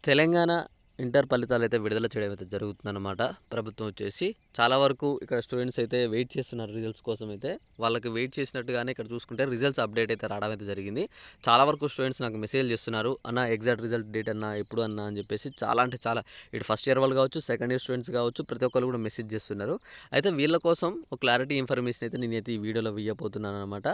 Telangana inter ఫలితాలు అయితే విడుదల చేయడం అయితే జరుగుతుందన్నమాట. ప్రభుత్వం వచ్చేసి చాలా వరకు ఇక్కడ స్టూడెంట్స్ అయితే వెయిట్ చేస్తున్నారు రిజల్ట్స్ కోసం అయితే. వాళ్ళకి వెయిట్ చేసినట్టుగానే ఇక్కడ చూసుకుంటే రిజల్ట్స్ అప్డేట్ అయితే రావడం అయితే జరిగింది. చాలా వరకు స్టూడెంట్స్ నాకు మెసేజ్ చేస్తున్నారు, అన్న ఎగ్జాక్ట్ రిజల్ట్ డేట్ అన్న ఎప్పుడు అన్న అని చెప్పేసి. చాలా అంటే చాలా ఇటు ఫస్ట్ ఇయర్ వాళ్ళు కావచ్చు, సెకండ్ ఇయర్ స్టూడెంట్స్ కావచ్చు, ప్రతి ఒక్కరు కూడా మెసేజ్ చేస్తున్నారు. అయితే వీళ్ళ కోసం ఒక క్లారిటీ ఇన్ఫర్మేషన్ అయితే నేనైతే ఈ వీడియోలో ఇవ్వబోతున్నాను అనమాట.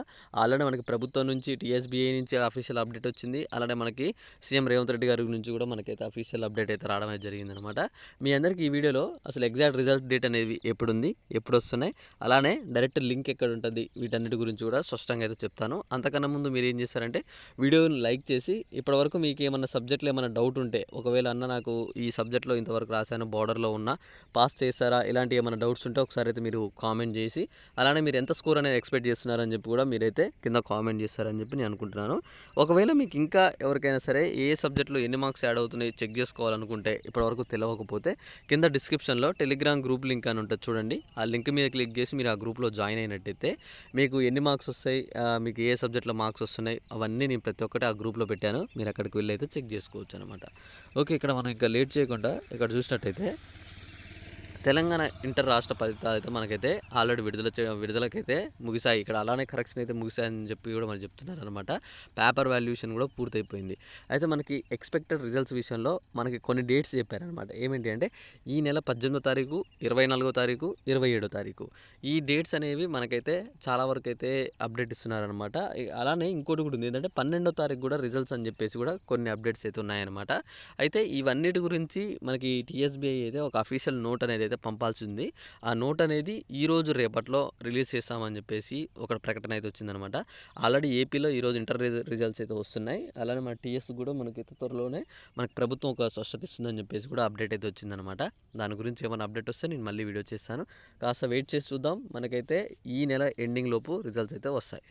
ఆల్రెడీ మనకి ప్రభుత్వం నుంచి టీఎస్బీఐ నుంచి అఫీషియల్ అప్డేట్ వచ్చింది. అలానే మనకి సీఎం రేవంత్ రెడ్డి గారి నుంచి కూడా మనకైతే అఫీషియల్ అప్డేట్ అయితే రావడం అయితే జరిగిందనమాట. మీ అందరికీ ఈ వీడియోలో అసలు ఎగ్జాక్ట్ రిజల్ట్ డేట్ అనేది ఎప్పుడుంది, ఎప్పుడు వస్తున్నాయి, అలానే డైరెక్ట్ లింక్ ఎక్కడ ఉంటుంది, వీటన్నిటి గురించి కూడా స్పష్టంగా అయితే చెప్తాను. అంతకన్నా ముందు మీరు ఏం చేస్తారంటే వీడియోని లైక్ చేసి ఇప్పటివరకు మీకు ఏమన్నా సబ్జెక్ట్లో ఏమైనా డౌట్ ఉంటే, ఒకవేళ అన్న నాకు ఈ సబ్జెక్ట్లో ఇంతవరకు రాశాను, బార్డర్లో ఉన్నా పాస్ చేస్తారా, ఇలాంటి ఏమైనా డౌట్స్ ఉంటే ఒకసారి అయితే మీరు కామెంట్ చేసి, అలానే మీరు ఎంత స్కోర్ అనేది ఎక్స్పెక్ట్ చేస్తున్నారని చెప్పి కూడా మీరైతే కింద కామెంట్ చేస్తారని చెప్పి నేను అనుకుంటున్నాను. ఒకవేళ మీకు ఇంకా ఎవరికైనా సరే ఏ సబ్జెక్ట్లో ఎన్ని మార్క్స్ యాడ్ అవుతున్నాయి చెక్ చేసుకోవాలనుకుంటే, ఇప్పటివరకు తెలియకపోతే కింద డిస్క్రిప్షన్లో టెలిగ్రామ్ గ్రూప్ లింక్ అని ఉంటుంది చూడండి. ఆ లింక్ మీద క్లిక్ చేసి మీరు ఆ గ్రూప్లో జాయిన్ అయినట్టయితే మీకు ఎన్ని మార్క్స్ వస్తాయి, మీకు ఏ సబ్జెక్ట్లో మార్క్స్ వస్తున్నాయి, అవన్నీ నేను ప్రతి ఒక్కటి ఆ గ్రూప్లో పెట్టాను. మీరు అక్కడికి వెళ్ళి అయితే చెక్ చేసుకోవచ్చు అనమాట. ఓకే, ఇక్కడ మనం ఇంకా లేట్ చేయకుండా ఇక్కడ చూసినట్టయితే తెలంగాణ ఇంటర్ రాష్ట్ర ఫలితాలు అయితే మనకైతే ఆల్రెడీ విడుదలకైతే ముగిసాయి. ఇక్కడ అలానే కరెక్షన్ అయితే ముగిసాయని చెప్పి కూడా మనం చెప్తున్నారు అనమాట. పేపర్ వాల్యుయేషన్ కూడా పూర్తయిపోయింది. అయితే మనకి ఎక్స్పెక్టెడ్ రిజల్ట్స్ విషయంలో మనకి కొన్ని డేట్స్ చెప్పారనమాట. ఏమిటి అంటే ఈ నెల 18వ తారీఖు, 24వ తారీఖు, 27వ తారీఖు ఈ డేట్స్ అనేవి మనకైతే చాలా వరకు అయితే అప్డేట్ ఇస్తున్నారనమాట. అలానే ఇంకోటి కూడా ఉంది, ఏంటంటే 12వ తారీఖు కూడా రిజల్ట్స్ అని చెప్పేసి కూడా కొన్ని అప్డేట్స్ అయితే ఉన్నాయన్నమాట. అయితే ఇవన్నిటి గురించి మనకి టీఎస్బీఐ అయితే ఒక అఫీషియల్ నోట్ అనేది పంపాల్సి ఉంది. ఆ నోట్ అనేది ఈరోజు రేపట్లో రిలీజ్ చేస్తామని చెప్పేసి ఒక ప్రకటన అయితే వచ్చిందనమాట. ఆల్రెడీ ఏపీలో ఈరోజు ఇంటర్ రిజల్ట్స్ అయితే వస్తున్నాయి. అలానే మన టీఎస్ కూడా మనకి త్వరలోనే మనకి ప్రభుత్వం ఒక స్పష్టత ఇస్తుందని చెప్పేసి కూడా అప్డేట్ అయితే వచ్చిందనమాట. దాని గురించి ఏమైనా అప్డేట్ వస్తే నేను మళ్ళీ వీడియో చేస్తాను. కాస్త వెయిట్ చేసి చూద్దాం. మనకైతే ఈ నెల ఎండింగ్ లోపు రిజల్ట్స్ అయితే వస్తాయి.